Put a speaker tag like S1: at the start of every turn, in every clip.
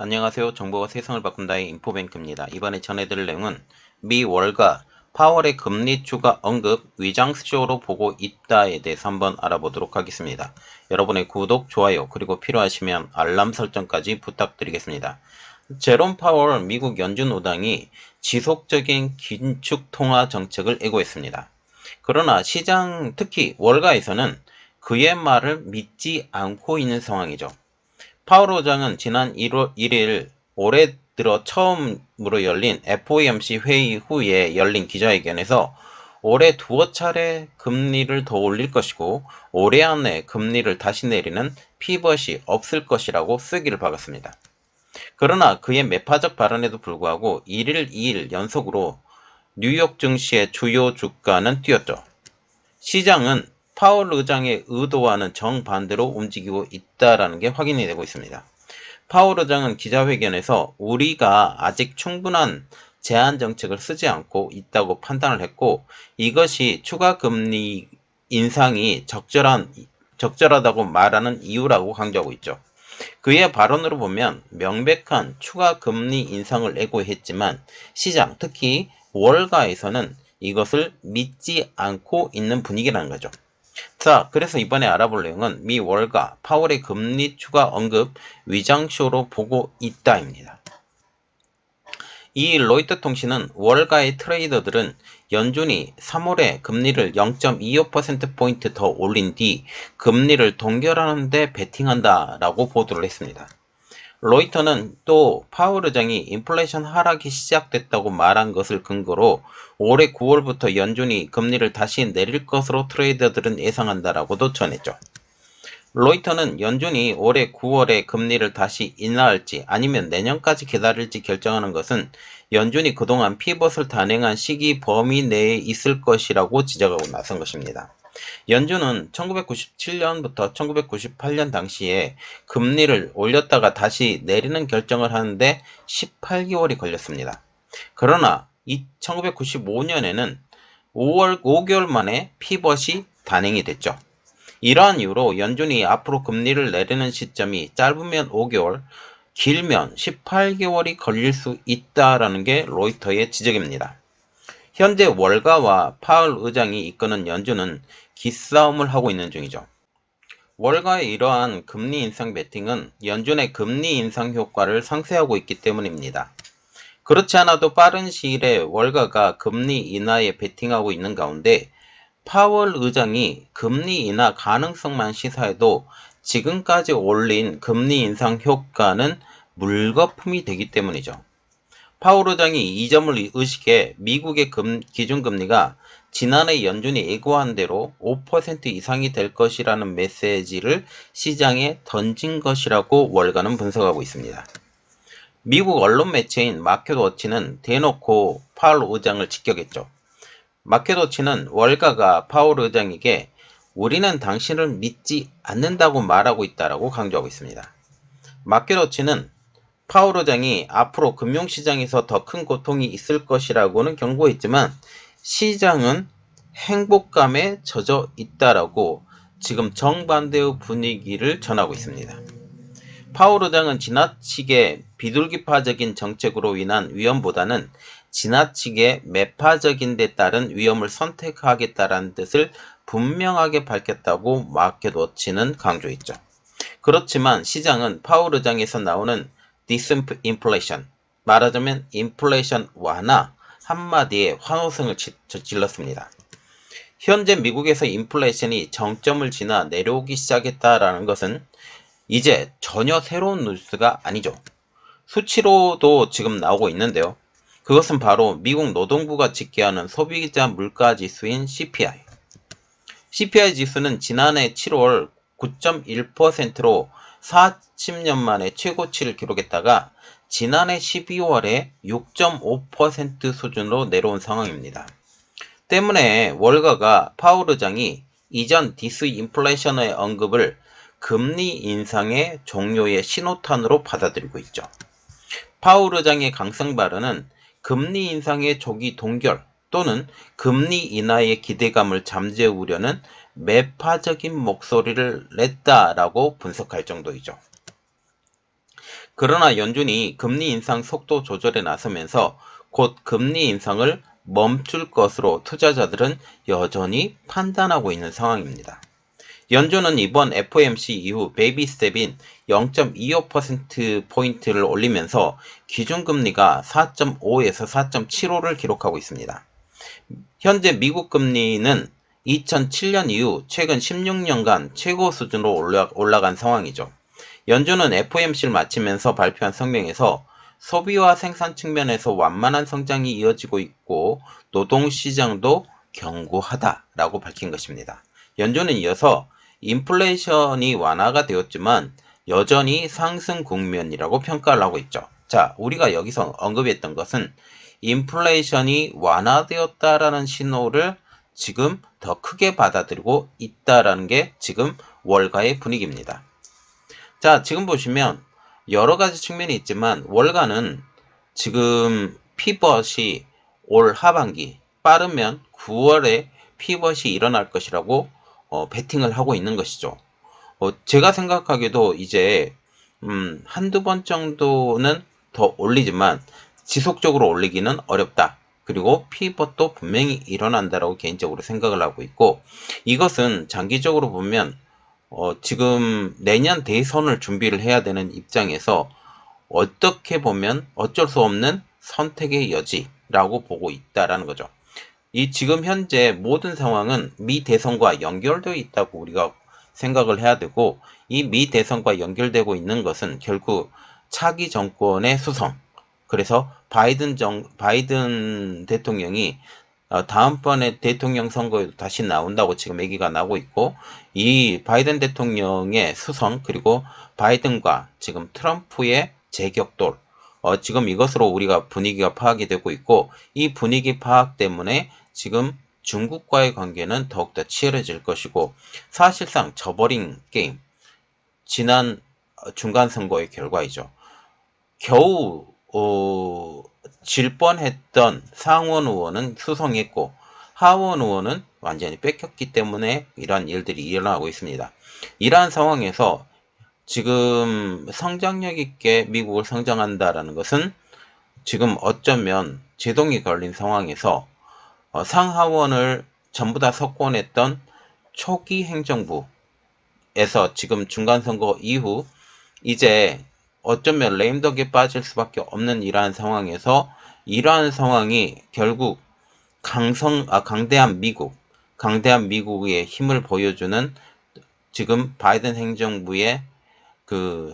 S1: 안녕하세요. 정보가 세상을 바꾼다의 인포뱅크입니다. 이번에 전해드릴 내용은 미 월가 파월의 금리 추가 언급 위장쇼로 보고 있다에 대해서 한번 알아보도록 하겠습니다. 여러분의 구독, 좋아요, 그리고 필요하시면 알람 설정까지 부탁드리겠습니다. 제롬 파월 미국 연준의장이 지속적인 긴축 통화 정책을 예고했습니다. 그러나 시장, 특히 월가에서는 그의 말을 믿지 않고 있는 상황이죠. 파월 의장은 지난 1일 올해 들어 처음으로 열린 FOMC 회의 후에 열린 기자회견에서 올해 두어 차례 금리를 더 올릴 것이고 올해 안에 금리를 다시 내리는 피벗이 없을 것이라고 쓰기를 박았습니다. 그러나 그의 매파적 발언에도 불구하고 1일, 2일 연속으로 뉴욕 증시의 주요 주가는 뛰었죠. 시장은 파월 의장의 의도와는 정반대로 움직이고 있다는 게 확인이 되고 있습니다. 파월 의장은 기자회견에서 우리가 아직 충분한 제한 정책을 쓰지 않고 있다고 판단을 했고 이것이 추가 금리 인상이 적절하다고 말하는 이유라고 강조하고 있죠. 그의 발언으로 보면 명백한 추가 금리 인상을 예고했지만 시장, 특히 월가에서는 이것을 믿지 않고 있는 분위기라는 거죠. 자, 그래서 이번에 알아볼 내용은 미 월가 파월의 금리 추가 언급 위장쇼로 보고 있다입니다. 이 로이터 통신은 월가의 트레이더들은 연준이 3월에 금리를 0.25%포인트 더 올린 뒤 금리를 동결하는 데 베팅한다 라고 보도를 했습니다. 로이터는 또 파월 의장이 인플레이션 하락이 시작됐다고 말한 것을 근거로 올해 9월부터 연준이 금리를 다시 내릴 것으로 트레이더들은 예상한다라고도 전했죠. 로이터는 연준이 올해 9월에 금리를 다시 인하할지 아니면 내년까지 기다릴지 결정하는 것은 연준이 그동안 피벗을 단행한 시기 범위 내에 있을 것이라고 지적하고 나선 것입니다. 연준은 1997년부터 1998년 당시에 금리를 올렸다가 다시 내리는 결정을 하는데 18개월이 걸렸습니다. 그러나 1995년에는 5개월 만에 피벗이 단행이 됐죠. 이러한 이유로 연준이 앞으로 금리를 내리는 시점이 짧으면 5개월, 길면 18개월이 걸릴 수 있다라는 게 로이터의 지적입니다. 현재 월가와 파월 의장이 이끄는 연준은 기싸움을 하고 있는 중이죠. 월가의 이러한 금리 인상 베팅은 연준의 금리 인상 효과를 상쇄하고 있기 때문입니다. 그렇지 않아도 빠른 시일에 월가가 금리 인하에 베팅하고 있는 가운데 파월 의장이 금리 인하 가능성만 시사해도 지금까지 올린 금리 인상 효과는 물거품이 되기 때문이죠. 파월 의장이 이 점을 의식해 미국의 기준금리가 지난해 연준이 예고한 대로 5% 이상이 될 것이라는 메시지를 시장에 던진 것이라고 월가는 분석하고 있습니다. 미국 언론 매체인 마켓워치는 대놓고 파월 의장을 직격했죠. 마켓워치는 월가가 파월 의장에게 우리는 당신을 믿지 않는다고 말하고 있다고 강조하고 있습니다. 마켓워치는 파월 의장이 앞으로 금융시장에서 더 큰 고통이 있을 것이라고는 경고했지만 시장은 행복감에 젖어 있다라고 지금 정반대의 분위기를 전하고 있습니다. 파월 의장은 지나치게 비둘기파적인 정책으로 인한 위험보다는 지나치게 매파적인 데 따른 위험을 선택하겠다라는 뜻을 분명하게 밝혔다고 마켓워치는 강조했죠. 그렇지만 시장은 파월 의장에서 나오는 디스인플레이션, 말하자면 인플레이션 완화 한마디에 환호성을 질렀습니다. 현재 미국에서 인플레이션이 정점을 지나 내려오기 시작했다라는 것은 이제 전혀 새로운 뉴스가 아니죠. 수치로도 지금 나오고 있는데요. 그것은 바로 미국 노동부가 집계하는 소비자 물가 지수인 CPI. CPI 지수는 지난해 7월 9.1%로 40년 만에 최고치를 기록했다가 지난해 12월에 6.5% 수준으로 내려온 상황입니다. 때문에 월가가 파월 의장이 이전 디스인플레이션의 언급을 금리 인상의 종료의 신호탄으로 받아들이고 있죠. 파월 의장의 강성 발언은 금리 인상의 조기 동결 또는 금리 인하의 기대감을 잠재우려는 매파적인 목소리를 냈다라고 분석할 정도이죠. 그러나 연준이 금리 인상 속도 조절에 나서면서 곧 금리 인상을 멈출 것으로 투자자들은 여전히 판단하고 있는 상황입니다. 연준은 이번 FOMC 이후 베이비 스텝인 0.25%포인트를 올리면서 기준금리가 4.5에서 4.75를 기록하고 있습니다. 현재 미국 금리는 2007년 이후 최근 16년간 최고 수준으로 올라간 상황이죠. 연준은 FOMC를 마치면서 발표한 성명에서 소비와 생산 측면에서 완만한 성장이 이어지고 있고 노동시장도 견고하다라고 밝힌 것입니다. 연준은 이어서 인플레이션이 완화가 되었지만 여전히 상승 국면이라고 평가를 하고 있죠. 자, 우리가 여기서 언급했던 것은 인플레이션이 완화되었다라는 신호를 지금 더 크게 받아들이고 있다라는 게 지금 월가의 분위기입니다. 자, 지금 보시면 여러 가지 측면이 있지만 월가는 지금 피벗이 올 하반기 빠르면 9월에 피벗이 일어날 것이라고 베팅을 하고 있는 것이죠. 제가 생각하기에도 이제 한두 번 정도는 더 올리지만 지속적으로 올리기는 어렵다. 그리고 피벗도 분명히 일어난다라고 개인적으로 생각을 하고 있고, 이것은 장기적으로 보면 지금 내년 대선을 준비를 해야 되는 입장에서 어떻게 보면 어쩔 수 없는 선택의 여지라고 보고 있다라는 거죠. 이 지금 현재 모든 상황은 미 대선과 연결되어 있다고 우리가 생각을 해야 되고, 이 미 대선과 연결되고 있는 것은 결국 차기 정권의 수성, 그래서 바이든 대통령이 다음번에 대통령 선거에도 다시 나온다고 지금 얘기가 나오고 있고, 이 바이든 대통령의 수성 그리고 바이든과 지금 트럼프의 재격돌, 지금 이것으로 우리가 분위기가 파악이 되고 있고, 이 분위기 파악 때문에 지금 중국과의 관계는 더욱더 치열해질 것이고, 사실상 저버린 게임, 지난 중간선거의 결과이죠. 겨우 질 뻔했던 상원 의원은 수성했고 하원 의원은 완전히 뺏겼기 때문에 이러한 일들이 일어나고 있습니다. 이러한 상황에서 지금 성장력 있게 미국을 성장한다라는 것은 지금 어쩌면 제동이 걸린 상황에서 상하원을 전부 다 석권했던 초기 행정부에서 지금 중간선거 이후 이제 어쩌면 레임덕에 빠질 수밖에 없는 이러한 상황에서 이러한 상황이 결국 강대한 미국의 힘을 보여주는 지금 바이든 행정부의 그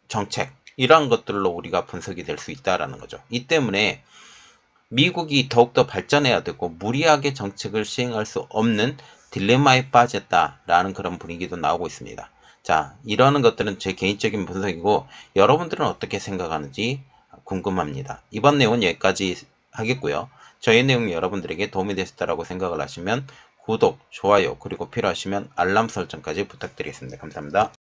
S1: 정책, 이러한 것들로 우리가 분석이 될 수 있다라는 거죠. 이 때문에 미국이 더욱더 발전해야 되고 무리하게 정책을 시행할 수 없는 딜레마에 빠졌다라는 그런 분위기도 나오고 있습니다. 자, 이러는 것들은 제 개인적인 분석이고 여러분들은 어떻게 생각하는지 궁금합니다. 이번 내용은 여기까지 하겠고요. 저희 내용이 여러분들에게 도움이 되셨다고 생각을 하시면 구독, 좋아요, 그리고 필요하시면 알람 설정까지 부탁드리겠습니다. 감사합니다.